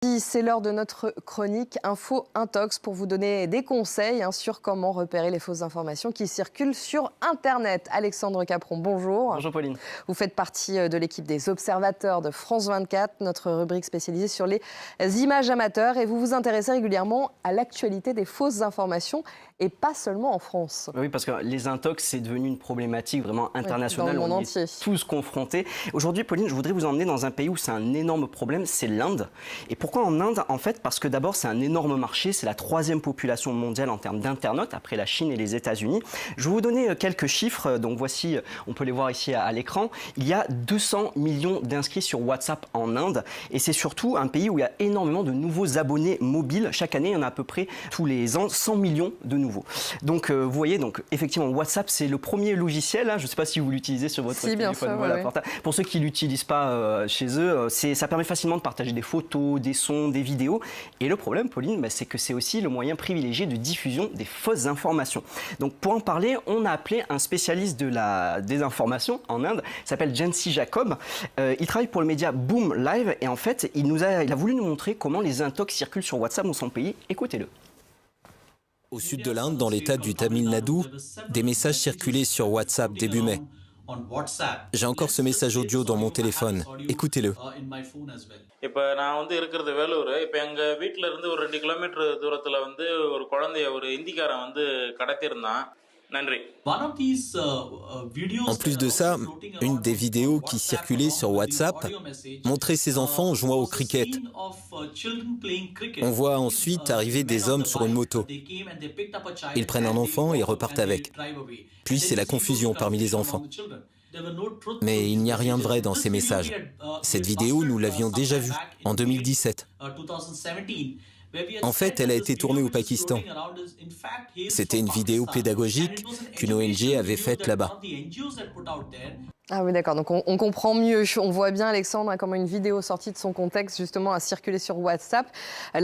C'est l'heure de notre chronique Info Intox pour vous donner des conseils sur comment repérer les fausses informations qui circulent sur Internet. Alexandre Capron, bonjour. Bonjour Pauline. Vous faites partie de l'équipe des observateurs de France 24, notre rubrique spécialisée sur les images amateurs. Et vous vous intéressez régulièrement à l'actualité des fausses informations et pas seulement en France. Oui, parce que les intox, c'est devenu une problématique vraiment internationale. Dans le monde entier. On y est tous confrontés. Aujourd'hui, Pauline, je voudrais vous emmener dans un pays où c'est un énorme problème, c'est l'Inde. Et pourquoi en Inde? En fait, parce que d'abord, c'est un énorme marché, c'est la 3e population mondiale en termes d'internautes, après la Chine et les États-Unis. Je vais vous donner quelques chiffres, donc voici, on peut les voir ici à l'écran. Il y a 200 millions d'inscrits sur WhatsApp en Inde, et c'est surtout un pays où il y a énormément de nouveaux abonnés mobiles. Chaque année, il y en a à peu près tous les ans 100 millions de nouveaux. Donc, vous voyez, donc, effectivement, WhatsApp, c'est le premier logiciel. Je ne sais pas si vous l'utilisez sur votre téléphone portable. Pour ceux qui ne l'utilisent pas chez eux, ça permet facilement de partager des photos, des sons, des vidéos. Et le problème, Pauline, c'est que c'est aussi le moyen privilégié de diffusion des fausses informations. Donc, pour en parler, on a appelé un spécialiste de la désinformation en Inde. Il s'appelle Jansi Jacob. Il travaille pour le média Boom Live. Et en fait, il a voulu nous montrer comment les intox circulent sur WhatsApp dans son pays. Écoutez-le. Au sud de l'Inde, dans l'état du Tamil Nadu, des messages circulaient sur WhatsApp début mai. J'ai encore ce message audio dans mon téléphone. Écoutez-le. இப்போ நான் வந்து இருக்கிறது வேலூர். இப்போ எங்க வீட்ல இருந்து ஒரு 2 கிலோமீட்டர் தூரத்துல வந்து ஒரு குழந்தைய ஒரு இந்திக்காரன் வந்து கடத்தியிருந்தான். நன்றி. En plus de ça, une des vidéos qui circulait sur WhatsApp montrait ces enfants jouant au cricket. On voit ensuite arriver des hommes sur une moto. Ils prennent un enfant et repartent avec. Puis c'est la confusion parmi les enfants. Mais il n'y a rien de vrai dans ces messages. Cette vidéo, nous l'avions déjà vue en 2017. En fait, elle a été tournée au Pakistan. C'était une vidéo pédagogique qu'une ONG avait faite là-bas. Ah oui, d'accord. Donc on comprend mieux. On voit bien, Alexandre, comment une vidéo sortie de son contexte, justement, a circulé sur WhatsApp.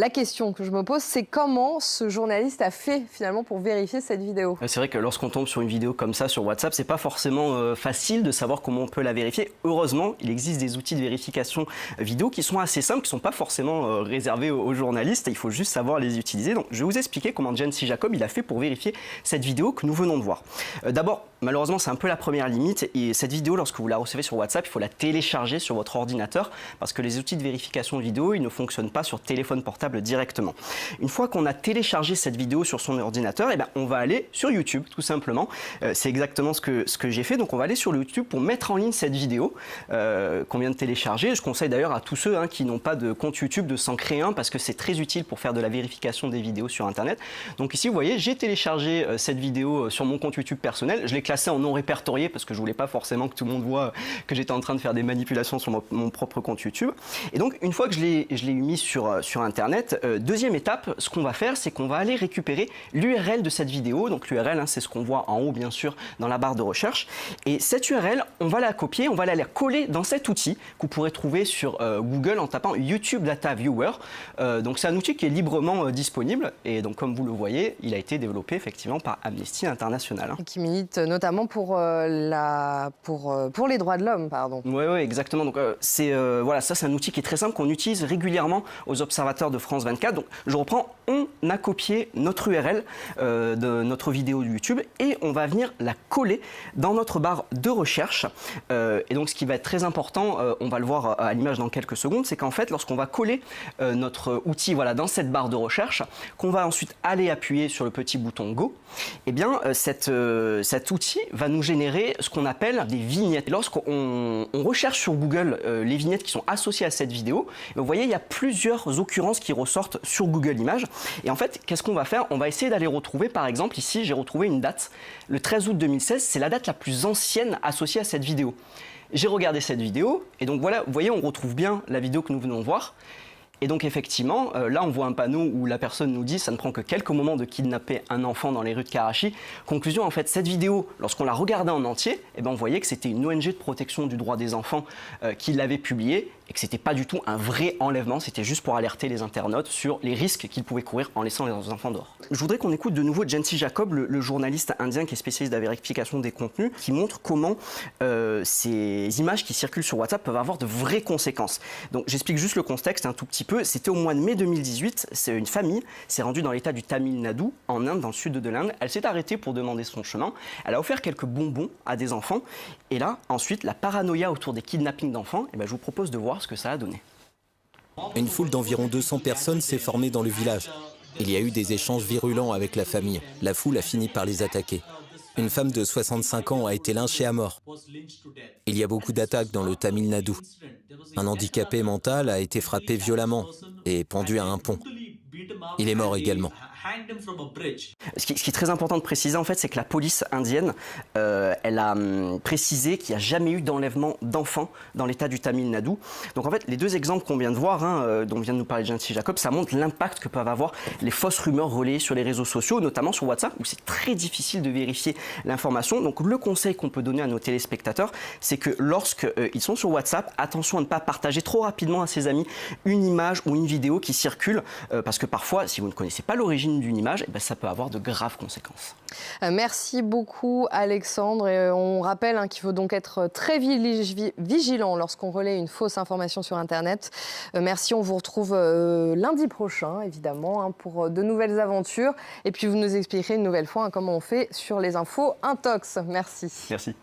La question que je me pose, c'est comment ce journaliste a fait, finalement, pour vérifier cette vidéo? C'est vrai que lorsqu'on tombe sur une vidéo comme ça sur WhatsApp, c'est pas forcément facile de savoir comment on peut la vérifier. Heureusement, il existe des outils de vérification vidéo qui sont assez simples, qui sont pas forcément réservés aux journalistes. Il faut juste savoir les utiliser. Donc, je vais vous expliquer comment Jansi Jacob il a fait pour vérifier cette vidéo que nous venons de voir. D'abord, malheureusement, c'est un peu la première limite. Et cette vidéo, lorsque vous la recevez sur WhatsApp, il faut la télécharger sur votre ordinateur parce que les outils de vérification vidéo, ils ne fonctionnent pas sur téléphone portable directement. Une fois qu'on a téléchargé cette vidéo sur son ordinateur, on va aller sur YouTube, tout simplement. C'est exactement ce que j'ai fait. Donc, on va aller sur YouTube pour mettre en ligne cette vidéo qu'on vient de télécharger. Je conseille d'ailleurs à tous ceux qui n'ont pas de compte YouTube de s'en créer un parce que c'est très utile pour faire de la vérification des vidéos sur Internet. Donc ici, vous voyez, j'ai téléchargé cette vidéo sur mon compte YouTube personnel. Je l'ai classée en non répertorié parce que je voulais pas forcément que tout le monde voit que j'étais en train de faire des manipulations sur mon propre compte YouTube. Et donc, une fois que je l'ai mis sur Internet, deuxième étape, ce qu'on va faire, c'est qu'on va aller récupérer l'URL de cette vidéo. Donc l'URL, c'est ce qu'on voit en haut, bien sûr, dans la barre de recherche. Et cette URL, on va la copier, on va la coller dans cet outil que vous pourrez trouver sur Google en tapant YouTube Data Viewer. Donc c'est un outil qui est librement disponible. Et donc, comme vous le voyez, il a été développé effectivement par Amnesty International. Et qui milite notamment pour les droits de l'homme, pardon. Oui, exactement. Donc, voilà, ça, c'est un outil qui est très simple, qu'on utilise régulièrement aux observateurs de France 24. Donc, je reprends, on a copié notre URL de notre vidéo de YouTube et on va venir la coller dans notre barre de recherche. Et donc, ce qui va être très important, on va le voir à l'image dans quelques secondes, c'est qu'en fait, lorsqu'on va coller notre outil dans cette barre de recherche, qu'on va ensuite aller appuyer sur le petit bouton Go, eh bien, cet outil va nous générer ce qu'on appelle des vignettes. Lorsqu'on recherche sur Google les vignettes qui sont associées à cette vidéo, vous voyez, il y a plusieurs occurrences qui ressortent sur Google Images. Et en fait, qu'est-ce qu'on va faire? On va essayer d'aller retrouver, par exemple, ici, j'ai retrouvé une date. Le 13 août 2016, c'est la date la plus ancienne associée à cette vidéo. J'ai regardé cette vidéo, et donc voilà, vous voyez, on retrouve bien la vidéo que nous venons de voir. Et donc effectivement, là on voit un panneau où la personne nous dit ça ne prend que quelques moments de kidnapper un enfant dans les rues de Karachi. Conclusion, en fait, cette vidéo, lorsqu'on la regardait en entier, on voyait que c'était une ONG de protection du droit des enfants qui l'avait publiée et que c'était pas du tout un vrai enlèvement, c'était juste pour alerter les internautes sur les risques qu'ils pouvaient courir en laissant leurs enfants dehors. Je voudrais qu'on écoute de nouveau Jansi Jacob, le journaliste indien qui est spécialiste de la vérification des contenus, qui montre comment ces images qui circulent sur WhatsApp peuvent avoir de vraies conséquences. Donc j'explique juste le contexte un tout petit peu. peu, c'était au mois de mai 2018, c'est une famille s'est rendue dans l'état du Tamil Nadu, en Inde, dans le sud de l'Inde. Elle s'est arrêtée pour demander son chemin. Elle a offert quelques bonbons à des enfants. Et là, ensuite, la paranoïa autour des kidnappings d'enfants, je vous propose de voir ce que ça a donné. Une foule d'environ 200 personnes s'est formée dans le village. Il y a eu des échanges virulents avec la famille. La foule a fini par les attaquer. Une femme de 65 ans a été lynchée à mort. Il y a beaucoup d'attaques dans le Tamil Nadu. Un handicapé mental a été frappé violemment et pendu à un pont. Il est mort également. Ce qui est très important de préciser, en fait, c'est que la police indienne, elle a précisé qu'il n'y a jamais eu d'enlèvement d'enfants dans l'état du Tamil Nadu. Donc, en fait, les deux exemples qu'on vient de voir, dont vient de nous parler Jancy Jacob, ça montre l'impact que peuvent avoir les fausses rumeurs relayées sur les réseaux sociaux, notamment sur WhatsApp, où c'est très difficile de vérifier l'information. Donc, le conseil qu'on peut donner à nos téléspectateurs, c'est que lorsqu'ils sont sur WhatsApp, attention à ne pas partager trop rapidement à ses amis une image ou une vidéo qui circule, parce que parfois, si vous ne connaissez pas l'origine d'une image, ça peut avoir de graves conséquences. Merci beaucoup Alexandre. Et on rappelle qu'il faut donc être très vigilant lorsqu'on relaie une fausse information sur Internet. Merci, on vous retrouve lundi prochain évidemment pour de nouvelles aventures. Et puis vous nous expliquerez une nouvelle fois comment on fait sur les infos intox. Merci. Merci.